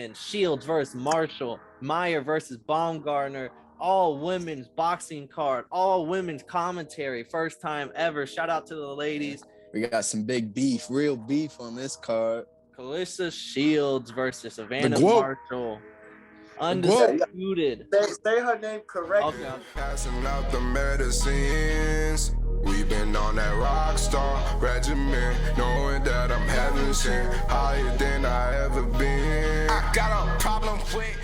and Shields versus Marshall, Mayer versus Baumgardner, all women's boxing card, all women's commentary, first time ever. Shout out to the ladies. We got some big beef, real beef on this card. Claressa Shields versus Savannah GWOAT. Marshall. Undisputed. Say her name correctly. Okay. Passing out the medicines. We've been on that rock star regimen, knowing that I'm heaven sent, higher than I ever been. I got a problem with.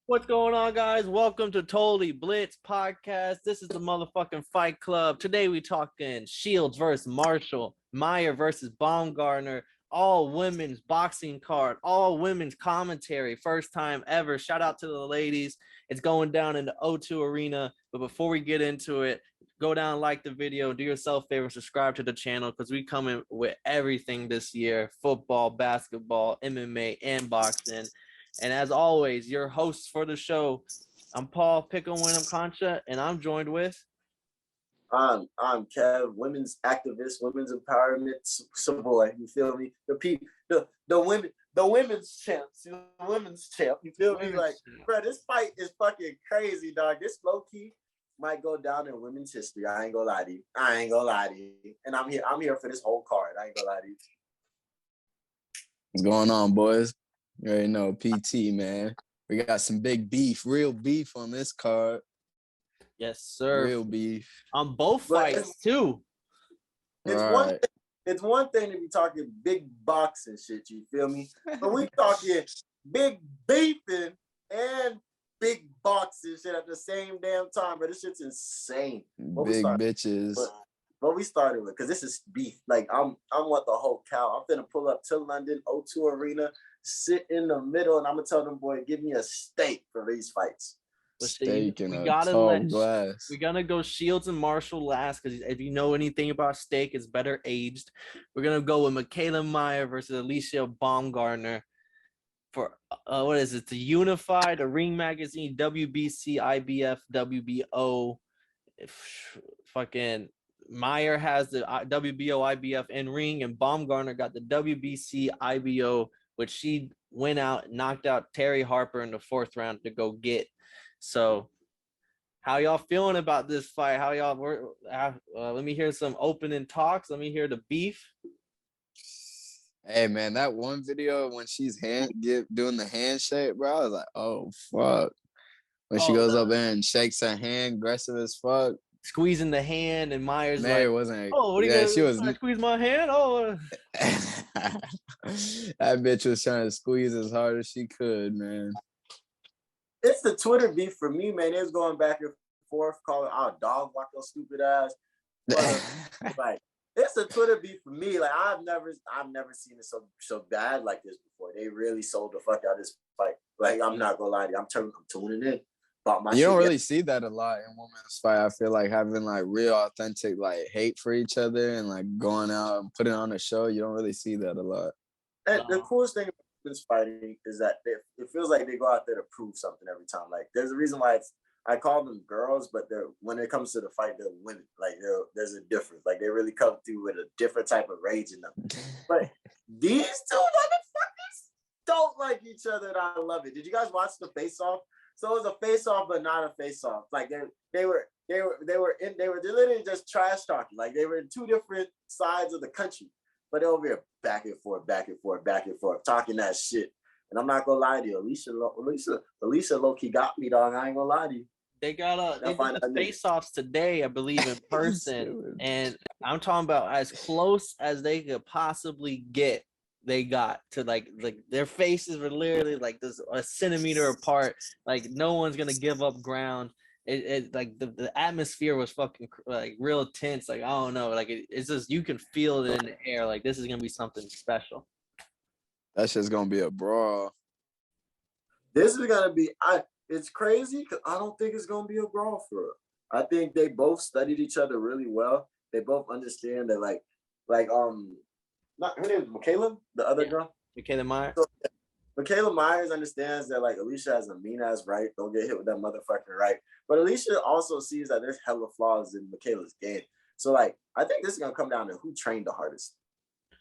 What's going on, guys? Welcome to Totally Blitz Podcast. This is the motherfucking Fight Club. Today we talking Shields versus Marshall, Mayer versus Baumgardner, all women's boxing card, all women's commentary, first time ever. Shout out to the ladies. It's going down in the O2 Arena. But before we get into it, go down, like the video, do yourself a favor, subscribe to the channel because we coming with everything this year: football, basketball, MMA, and boxing. And as always, your hosts for the show, I'm Paul Pickle Winham Concha, and I'm joined with I'm Kev, women's activist, women's empowerment boy. You feel me? The women's champs, the women's champ. You feel me? Like, bro, this fight is fucking crazy, dog. This low key might go down in women's history. I ain't gonna lie to you. And I'm here for this whole card. I ain't gonna lie to you. What's going on, boys? You already know, PT, man. We got some big beef, real beef on this card. yes, sir. Real beef. On both But fights too. It's one thing to be talking big boxing shit, you feel me? But we talking big beefing and big boxing shit at the same damn time, but this shit's insane. Big bitches. But we started with, because this is beef. Like, I'm what the whole cow. I'm finna pull up to London, O2 Arena, sit in the middle, and I'm gonna tell them, boy, give me a steak for these fights. Steak and we a gotta tall let glass. we're gonna go Shields and Marshall last because if you know anything about steak, it's better aged. We're gonna go with Mikaela Mayer versus Alicia Baumgardner for what is it? The Unified, the Ring Magazine, WBC, IBF, WBO. Fucking Mayer has the WBO, IBF, and Ring, and Baumgardner got the WBC, IBO, which she went out, knocked out Terry Harper in the fourth round to go get. So, how y'all feeling about this fight? How y'all were? Let me hear some opening talks. Let me hear the beef. Hey, man, that one video when she's doing the handshake, bro, I was like, oh, fuck. When she goes up there and shakes her hand, aggressive as fuck. Squeezing the hand, and Myers Mary like, wasn't. oh, what are you yeah, gonna, she was. squeeze my hand? Oh, that bitch was trying to squeeze as hard as she could, man. It's the Twitter beef for me, man. It was going back and forth, calling our dog walk your stupid ass. But, like, it's a Twitter beef for me. Like, I've never seen it so bad like this before. They really sold the fuck out of this fight. Like, I'm not gonna lie to you. I'm tuning in. You don't really see that a lot in women's fight. I feel like having like real authentic like hate for each other and like going out and putting on a show. You don't really see that a lot. And the coolest thing about this fighting is that it feels like they go out there to prove something every time. Like, there's a reason why I call them girls, but when it comes to the fight, they're women. Like, there's a difference. Like, they really come through with a different type of rage in them. But these two motherfuckers don't like each other, and I love it. Did you guys watch the face-off? So it was a face-off, but not a face-off. Like, they were literally just trash talking. Like, they were in two different sides of the country, but they over here back and forth, talking that shit. And I'm not gonna lie to you, Alicia low-key got me, dog. I ain't gonna lie to you. they got the face-offs today, I believe, in person, and I'm talking about as close as they could possibly get. They got to like their faces were literally like this a centimeter apart. Like, no one's gonna give up ground. It like the atmosphere was fucking like real tense. Like, I don't know, like it's just, you can feel it in the air. Like, this is gonna be something special. That's just gonna be a brawl. This is gonna be. It's crazy because I don't think it's gonna be a brawl for her. I think they both studied each other really well. They both understand that not her name is Mikaela, the other girl. Mikaela Mayer. So, Mikaela Myers understands that like Alicia has a mean ass right. Don't get hit with that motherfucking right. But Alicia also sees that there's hella flaws in Mikaela's game. So like, I think this is gonna come down to who trained the hardest.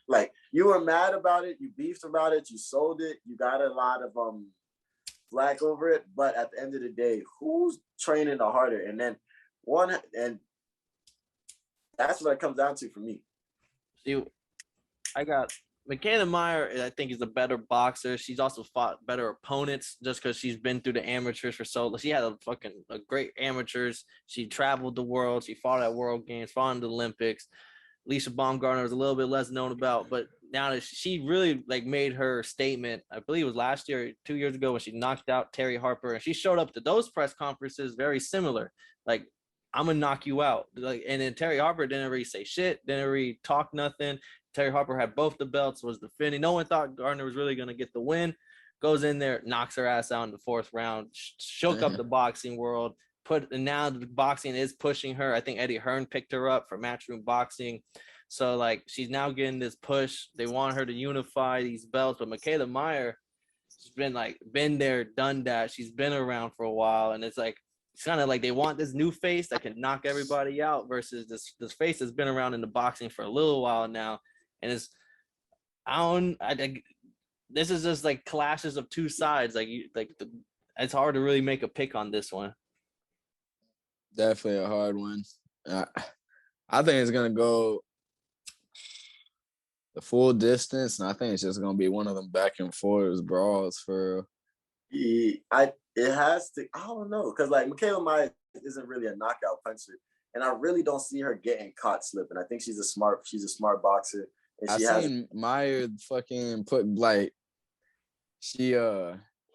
Like, you were mad about it, you beefed about it, you sold it, you got a lot of flack over it. But at the end of the day, who's training the harder? And then that's what it comes down to for me. See, I got Mikaela Mayer, I think, is a better boxer. She's also fought better opponents just because she's been through the amateurs for so long. She had a great amateurs. She traveled the world. She fought at World Games, fought in the Olympics. Alicia Baumgardner was a little bit less known about, but now that she really like made her statement, I believe it was last year, 2 years ago, when she knocked out Terry Harper, and she showed up to those press conferences very similar. Like, I'm gonna knock you out. Like, and then Terry Harper didn't really say shit, didn't really talk nothing. Terry Harper had both the belts, was defending. No one thought Gardner was really gonna get the win. Goes in there, knocks her ass out in the 4th round, shook up the boxing world. And now the boxing is pushing her. I think Eddie Hearn picked her up for Matchroom Boxing. So like she's now getting this push. They want her to unify these belts, but Mikaela Mayer, she's been there, done that. She's been around for a while, and it's kind of like they want this new face that can knock everybody out versus this face that's been around in the boxing for a little while now. And this is just like clashes of two sides. It's hard to really make a pick on this one. Definitely a hard one. I think it's gonna go the full distance, and I think it's just gonna be one of them back and forth brawls for. It has to. I don't know, because like Mikaela Mayer isn't really a knockout puncher, and I really don't see her getting caught slipping. I think she's a smart boxer, and she has. Seen Mayer fucking put she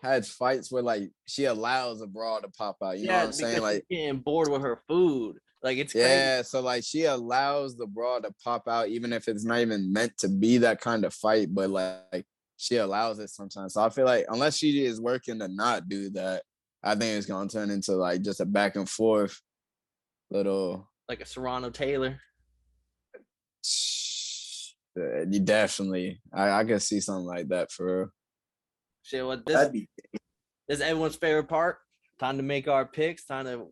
had fights where like she allows a brawl to pop out. You know what I'm saying? Like she's getting bored with her food. Like it's yeah, crazy. so like she allows the brawl to pop out, even if it's not even meant to be that kind of fight, but like she allows it sometimes. So I feel like unless she is working to not do that, I think it's gonna turn into like just a back and forth little like a Serrano Taylor. You definitely I can see something like that for real. Shit, this is everyone's favorite part. Time to make our picks.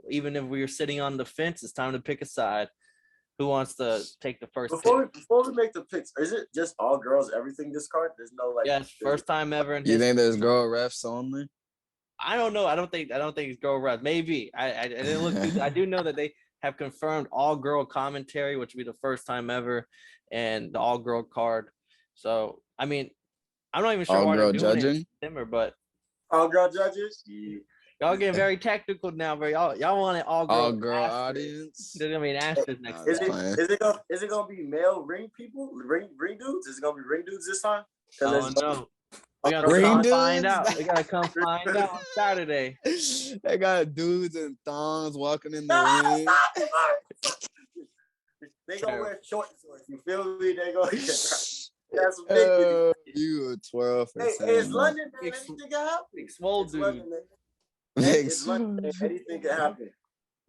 Even if we were sitting on the fence, it's time to pick a side. Who wants to take the first pick? Before we make the picks, is it just all girls, everything this card? There's no like. Yes, first time ever in history. You think there's girl refs only? I don't know. I don't think it's girl refs. Maybe. I didn't look. I do know that they have confirmed all girl commentary, which would be the first time ever, and the all girl card. So I mean, I'm not even sure all why girl they're doing judging. It, but all girl judges. Yeah. Y'all getting very technical now, but y'all want it all girl audience. There's gonna be an asterisk next. Is it gonna be male ring people, ring dudes? Is it gonna be ring dudes this time? Oh no. We gotta come find out. We gotta come find out on Saturday. They got dudes in thongs walking in the ring. They gonna wear shorts. You feel me? They gonna that's some big you a 12. Hey, it's London, man. Anything can happen. Big swole dude. London, man. It's London, man. Anything can happen.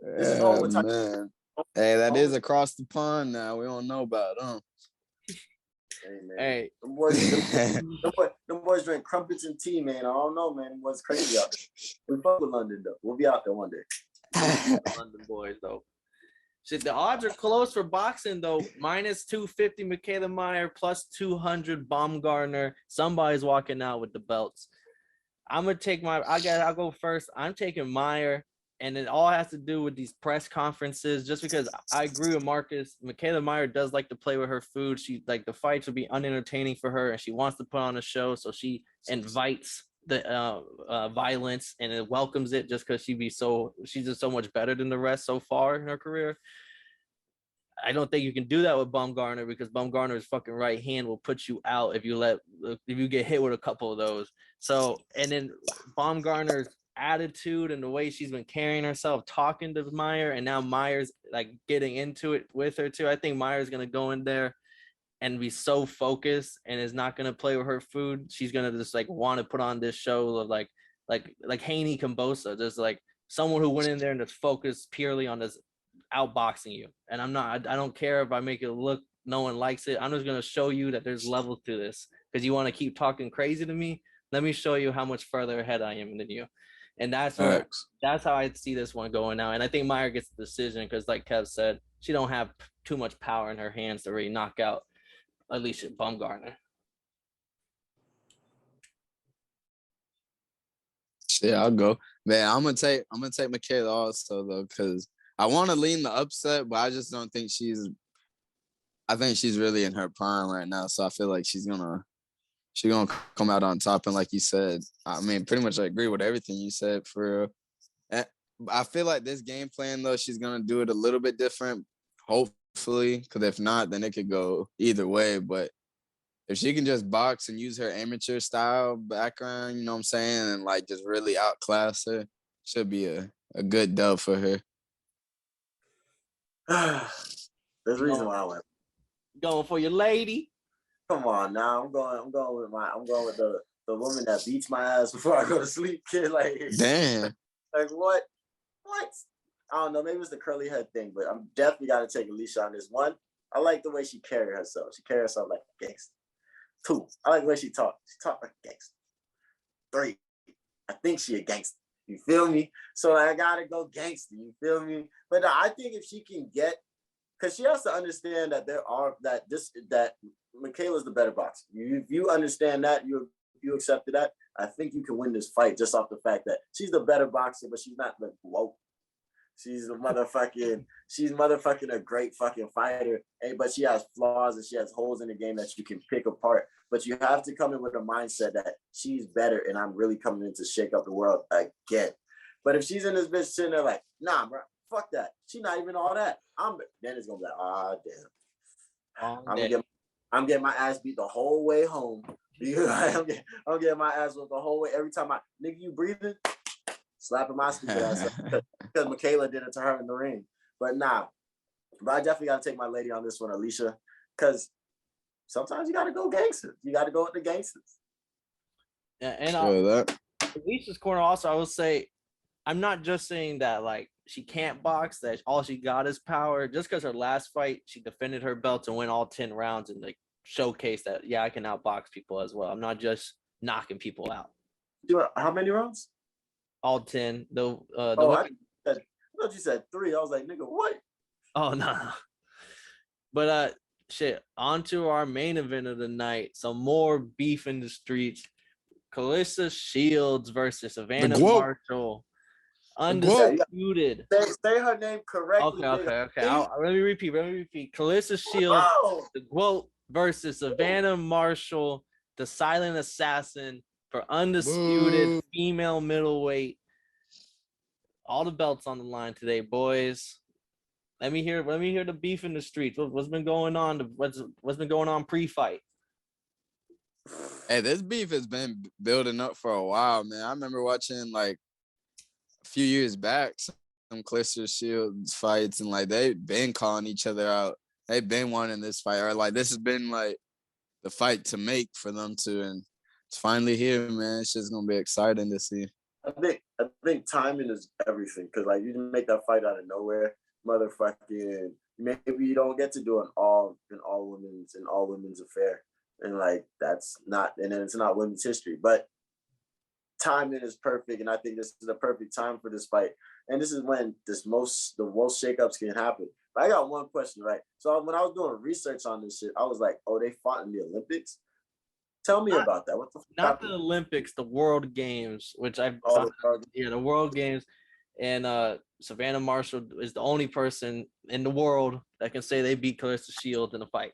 Yeah, man. Hey, that is across the pond now. We don't know about them. Hey, man. Hey. Them boys drink crumpets and tea, man. I don't know, man. It was crazy out there. We fuck with London, though. We'll be out there one day. London boys, though. Shit, the odds are close for boxing, though. -250 Mikaela Mayer, +200 Baumgardner. Somebody's walking out with the belts. I'm gonna take I'll go first. I'm taking Mayer, and it all has to do with these press conferences. Just because I agree with Marcus, Mikaela Mayer does like to play with her food. She like the fights would be unentertaining for her, and she wants to put on a show, so she invites the violence and it welcomes it just because she's just so much better than the rest so far in her career. I don't think you can do that with Baumgardner because Baumgardner's fucking right hand will put you out if you get hit with a couple of those. So, and then Baumgardner's attitude and the way she's been carrying herself, talking to Mayer, and now Mayer's like getting into it with her too. I think Mayer's gonna go in there and be so focused and is not gonna play with her food. She's gonna just like want to put on this show of like Haney Kambosa, just like someone who went in there and just focused purely on this outboxing you. And I don't care if I make it look no one likes it. I'm just gonna show you that there's levels to this because you want to keep talking crazy to me. Let me show you how much further ahead I am than you. And that's how I see this one going now. And I think Mayer gets the decision because, like Kev said, she don't have too much power in her hands to really knock out Alicia Baumgardner. Shit, I'll go. Man, I'm gonna take Mikaela also though, because I want to lean the upset, but I just don't think I think she's really in her prime right now. So I feel like she's gonna come out on top. And like you said, I mean, pretty much I agree with everything you said for real. And I feel like this game plan though, she's gonna do it a little bit different, hopefully, because if not, then it could go either way. But if she can just box and use her amateur style background, you know what I'm saying, and like just really outclass her, should be a good dub for her. There's a reason why I went. Going for your lady. Come on now, I'm going with the woman that beats my ass before I go to sleep, kid. Like, damn. Like what? What? I don't know. Maybe it's the curly head thing, but I'm definitely gotta take Alicia on this one. I like the way she carried herself. She carried herself like a gangster. 2, I like the way she talked. She talked like a gangster. 3, I think she a gangster. You feel me? So I gotta go gangster. You feel me? But I think if she can get, because she has to understand that that Mikaela's the better boxer. If you understand that, you accepted that, I think you can win this fight just off the fact that she's the better boxer, but she's not like whoa. She's motherfucking a great fucking fighter, but she has flaws and she has holes in the game that you can pick apart. But you have to come in with a mindset that she's better and I'm really coming in to shake up the world again. But if she's in this bitch sitting there like, nah, bro, fuck that. She's not even all that. Then it's gonna be like, damn. I'm getting my ass beat the whole way home. I'm getting my ass whipped the whole way. Every time nigga, you breathing? Slapping my stupid ass up because Mikaela did it to her in the ring. But I definitely got to take my lady on this one, Alicia, because sometimes you got to go gangster. You got to go with the gangsters. Yeah, and Alicia's corner also, I will say, I'm not just saying that like she can't box, that all she got is power. Just because her last fight, she defended her belt and went all 10 rounds and like showcased that, yeah, I can outbox people as well. I'm not just knocking people out. How many rounds? All 10. I thought you said 3. I was like, nigga, what? Oh no. But shit, on to our main event of the night. Some more beef in the streets. Claressa Shields versus Savannah Marshall. Undisputed. Say her name correctly. Okay. Let me repeat. Claressa Shields, the GWOAT versus Savannah Marshall, the silent assassin for undisputed female middleweight. All the belts on the line today, boys. Let me hear the beef in the streets. What's been going on? What's been going on pre-fight? Hey, this beef has been building up for a while, man. I remember watching like a few years back some Claressa Shields fights, and like they've been calling each other out. They've been wanting this fight, or like this has been like the fight to make for them two, and it's finally here, man. It's just gonna be exciting to see. I think timing is everything, because like you can make that fight out of nowhere, motherfucking. Maybe you don't get to do an all women's affair, and like that's not, and then it's not women's history. But timing is perfect, and I think this is the perfect time for this fight. And this is when the most shakeups can happen. But I got one question, right? So when I was doing research on this shit, I was like, oh, they fought in the Olympics. Tell me about that. What the fuck not happened? The Olympics, the World Games, which the World Games, and Savannah Marshall is the only person in the world that can say they beat Claressa Shields in a fight.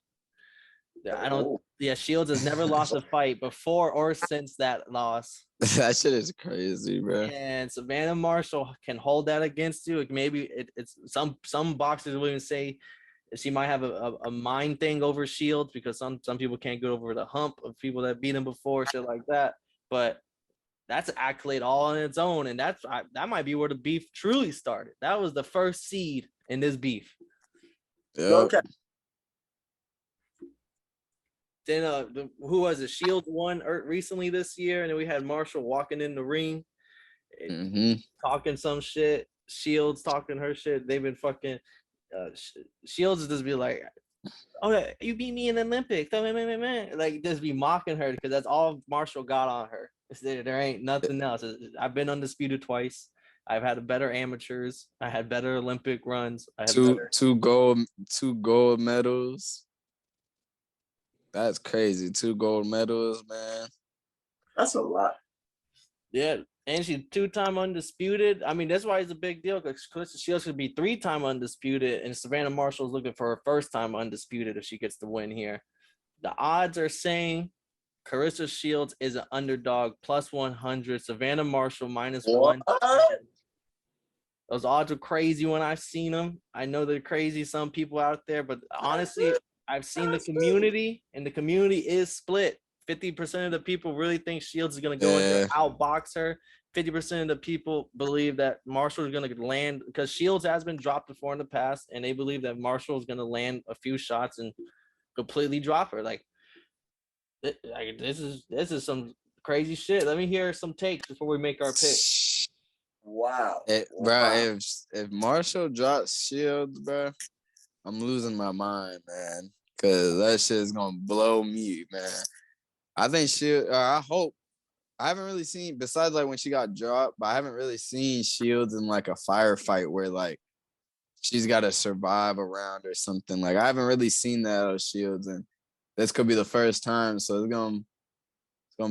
Shields has never lost a fight before or since that loss. That shit is crazy, bro. And Savannah Marshall can hold that against you. Maybe it's some boxers will even say she might have a mind thing over Shields, because some people can't get over the hump of people that beat him before, shit like that. But that's an accolade all on its own, and that might be where the beef truly started. That was the first seed in this beef. Yep. Okay. Then who was it? Shields won recently this year, and then we had Marshall walking in the ring, talking some shit. Shields talking her shit. They've been fucking. Shields just be like, "Okay, you beat me in the Olympics," like just be mocking her, because that's all Marshall got on her. There ain't nothing else. I've been undisputed twice. I've had better amateurs. I had better Olympic runs. I had two gold medals. That's crazy. 2 gold medals, man. That's a lot. Yeah, And she's 2-time undisputed. I mean, that's why it's a big deal because Claressa Shields could be 3-time undisputed, and Savannah Marshall's looking for her first time undisputed if she gets the win here. The odds are saying Claressa Shields is an underdog plus 100. Savannah Marshall minus What? 1. Those odds are crazy when I've seen them. I know they're crazy, some people out there, but honestly, I've seen the community, and the community is split. 50% of the people really think Shields is going to go in there, outbox her. 50% of the people believe that Marshall is going to land because Shields has been dropped before in the past, and they believe that Marshall is going to land a few shots and completely drop her. Like this is some crazy shit. Let me hear some takes before we make our pick. Wow. Bro, if Marshall drops Shields, bro, I'm losing my mind, man. Cause that shit is gonna blow me, man. I think I hope. I haven't really seen, besides like when she got dropped, but I haven't really seen Shields in like a firefight where like she's got to survive a round or something. Like I haven't really seen that out of Shields, and this could be the first time. So it's gonna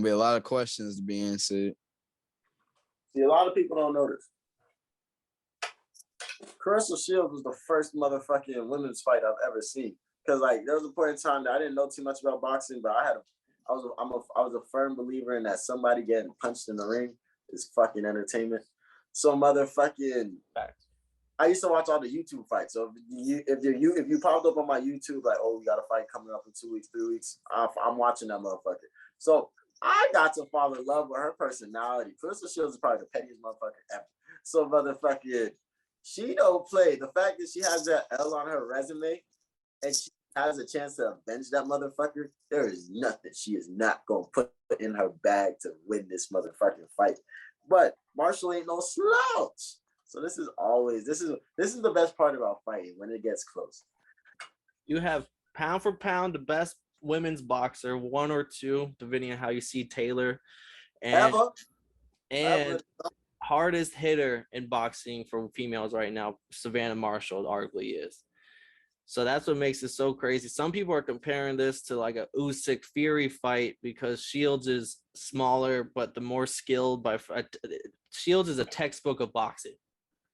be a lot of questions to be answered. See, a lot of people don't know this. Claressa Shields was the first motherfucking women's fight I've ever seen. Cause like there was a point in time that I didn't know too much about boxing, but I was a firm believer in that somebody getting punched in the ring is fucking entertainment. So motherfucking, I used to watch all the YouTube fights. So if you popped up on my YouTube like, oh, we got a fight coming up in 2 weeks, 3 weeks, I'm watching that motherfucker. So I got to fall in love with her personality. Claressa Shields is probably the pettiest motherfucker ever. So motherfucking, she don't play. The fact that she has that L on her resume and she has a chance to avenge that motherfucker, there is nothing she is not gonna put in her bag to win this motherfucking fight. But Marshall ain't no slouch. So this is the best part about fighting when it gets close. You have pound for pound the best women's boxer, 1 or 2, depending on how you see Taylor, and hardest hitter in boxing for females right now, Savannah Marshall arguably is. So that's what makes it so crazy. Some people are comparing this to like a Usyk Fury fight because Shields is smaller, but the more skilled Shields is a textbook of boxing.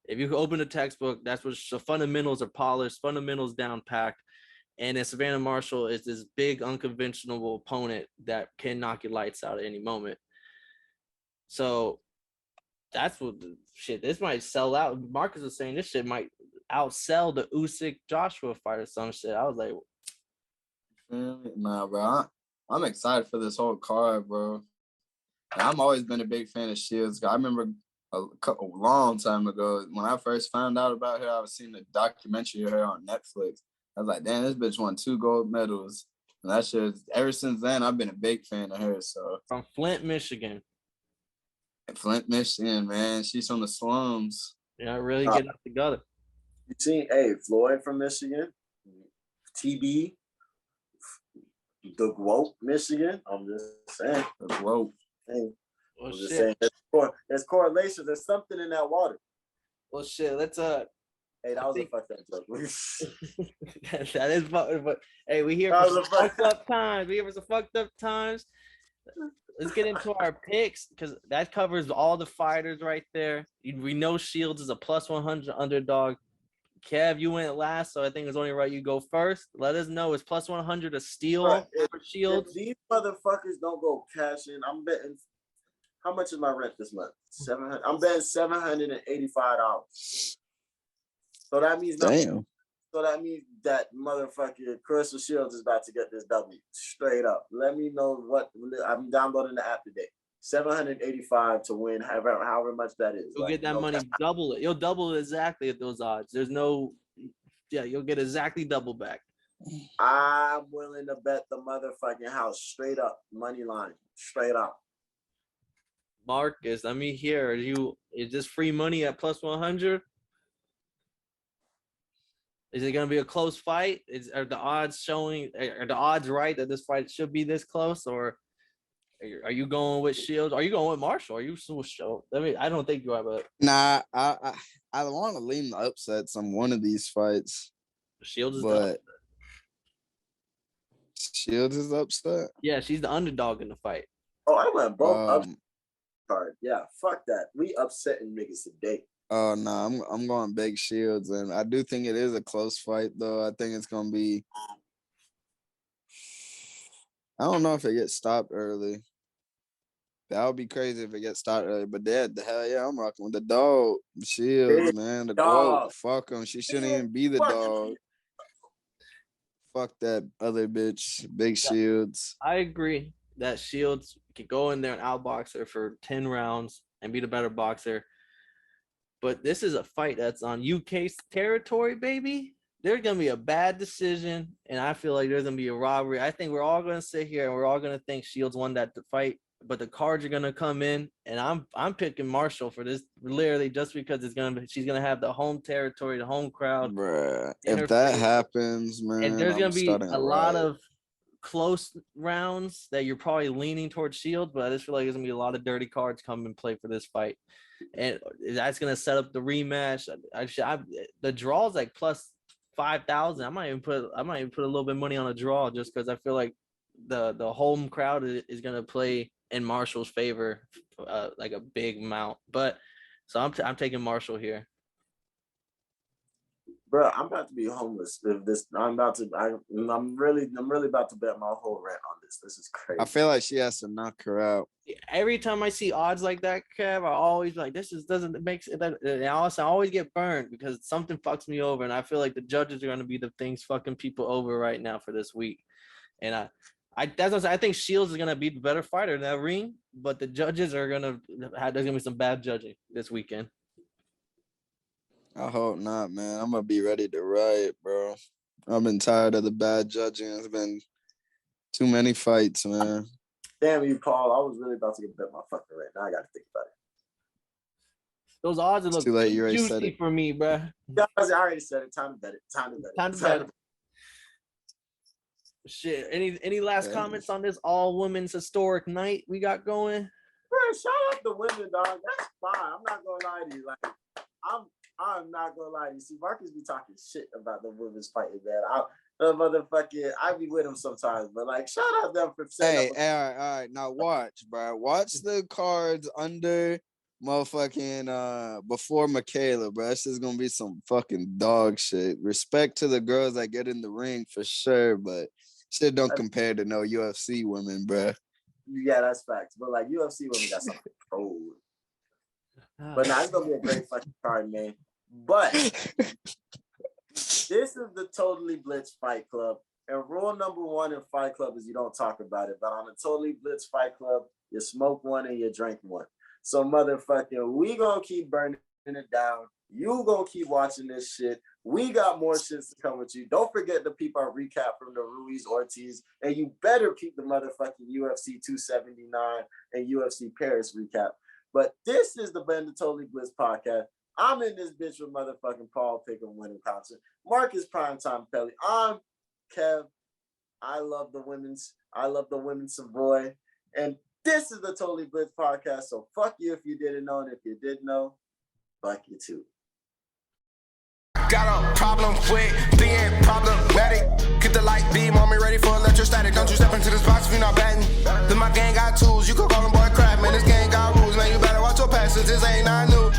If you open a textbook, that's what the fundamentals are polished, fundamentals down packed. And then Savannah Marshall is this big, unconventional opponent that can knock your lights out at any moment. So that's what the shit, this might sell out. Marcus was saying this shit might outsell the Usyk Joshua fight or some shit. I was like, nah, bro. I'm excited for this whole card, bro. I've always been a big fan of Shields. I remember a long time ago when I first found out about her, I was seeing a documentary of her on Netflix. I was like, damn, this bitch won 2 gold medals. And that shit, ever since then, I've been a big fan of her. So from Flint, Michigan. Flint, Michigan, man. She's from the slums. Yeah, really getting it together. You seen, Floyd from Michigan, TB, the GWOAT, Michigan. I'm just saying. The GWOAT. Hey, I'm just saying. There's correlation. There's something in that water. Well, shit, let's Hey, that was a fucked up joke. That is fucked, but hey, we here for some fucked up times. We here for some fucked up times. Let's get into our picks because that covers all the fighters right there. We know Shields is a plus 100 underdog. Kev, you went last, so I think it's only right you go first. Let us know, is plus 100 a steal for Shields? If these motherfuckers don't go cash in, I'm betting. How much is my rent this month? $700. I'm betting $785. So that means damn. So that means that motherfucking Claressa Shields is about to get this W straight up. Let me know what I'm downloading the app today. $785 to win, however much that is. You'll get that money, double it. You'll double it exactly at those odds. There's no, you'll get exactly double back. I'm willing to bet the motherfucking house straight up, money line, straight up. Marcus, let me hear. Is this free money at plus 100? Is it going to be a close fight? Are the odds right that this fight should be this close, or are you going with Shields? Are you going with Marshall? Are you so show? I don't think you are, but nah, I want to lean the upsets on one of these fights. Shields is Shields is upset. Yeah, she's the underdog in the fight. Oh, I went both. card. Yeah, fuck that. We upsetting niggas today. Oh no, I'm going big Shields, and I do think it is a close fight though. I think it's gonna be. I don't know if it gets stopped early. That would be crazy if it gets stopped early. But the hell yeah, I'm rocking with the dog. Shields, man. The dog. Fuck him. She shouldn't even be the dog. Fuck that other bitch. Big Shields. I agree that Shields could go in there and outbox her for 10 rounds and be the better boxer. But this is a fight that's on UK territory, baby. There's going to be a bad decision, and I feel like there's going to be a robbery. I think we're all going to sit here and we're all going to think Shields won that fight, but the cards are going to come in, and I'm picking Marshall for this literally just because she's going to have the home territory, the home crowd. Bruh, if that happens, man, and there's going to be a lot of close rounds that you're probably leaning towards Shields, but I just feel like there's going to be a lot of dirty cards come and play for this fight. And that's going to set up the rematch. The draw is like plus 5,000. I might even put a little bit of money on a draw just because I feel like the home crowd is going to play in Marshall's favor, like a big amount. But so I'm taking Marshall here. Bro, I'm about to be homeless if this. I'm really about to bet my whole rent on this. This is crazy. I feel like she has to knock her out. Every time I see odds like that, Kev, I always like doesn't make it. And I always get burned because something fucks me over, and I feel like the judges are going to be the things fucking people over right now for this week. And that's what I think Shields is going to be the better fighter in that ring, but the judges are going to there's going to be some bad judging this weekend. I hope not, man. I'm gonna be ready to riot, bro. I've been tired of the bad judging. It's been too many fights, man. Damn you, Paul. I was really about to get bet my fucking rent. Now I gotta think about it. Those odds look too late. You already juicy said it for me, bro. Yeah, I already said it. Time to bet it. Shit. Any last comments on this all women's historic night we got going? Bro, shout out the women, dog. That's fine. I'm not gonna lie to you. Like, I'm not gonna lie to you. See, Marcus be talking shit about the women's fighting, man. I be with him sometimes, but like, shout out them for saying. Hey, all right. Now watch, bro. Watch the cards under motherfucking before Mikaela, bro. This is gonna be some fucking dog shit. Respect to the girls that get in the ring for sure, but shit don't compare to no UFC women, bro. Yeah, that's facts. But like UFC women got something cold. But nah, it's gonna be a great fucking card, man. But this is the Totally Blitz Fight Club. And rule number 1 in Fight Club is you don't talk about it. But on the Totally Blitz Fight Club, you smoke one and you drink one. So motherfucking, we gonna keep burning it down. You gonna keep watching this shit. We got more shits to come with you. Don't forget to peep our recap from the Ruiz Ortiz. And you better peep the motherfucking UFC 279 and UFC Paris recap. But this is the Bend of Totally Blitz podcast. I'm in this bitch with motherfucking Paul Pick'em winning concert. Marcus Primetime Pelly. I'm Kev. I love the women's Savoy. And this is the Totally Blitz podcast. So fuck you if you didn't know. And if you did know, fuck you too. Got a problem with being problematic. Get the light beam on me ready for electrostatic. Don't you step into this box if you're not batting. Then my gang got tools, you can call them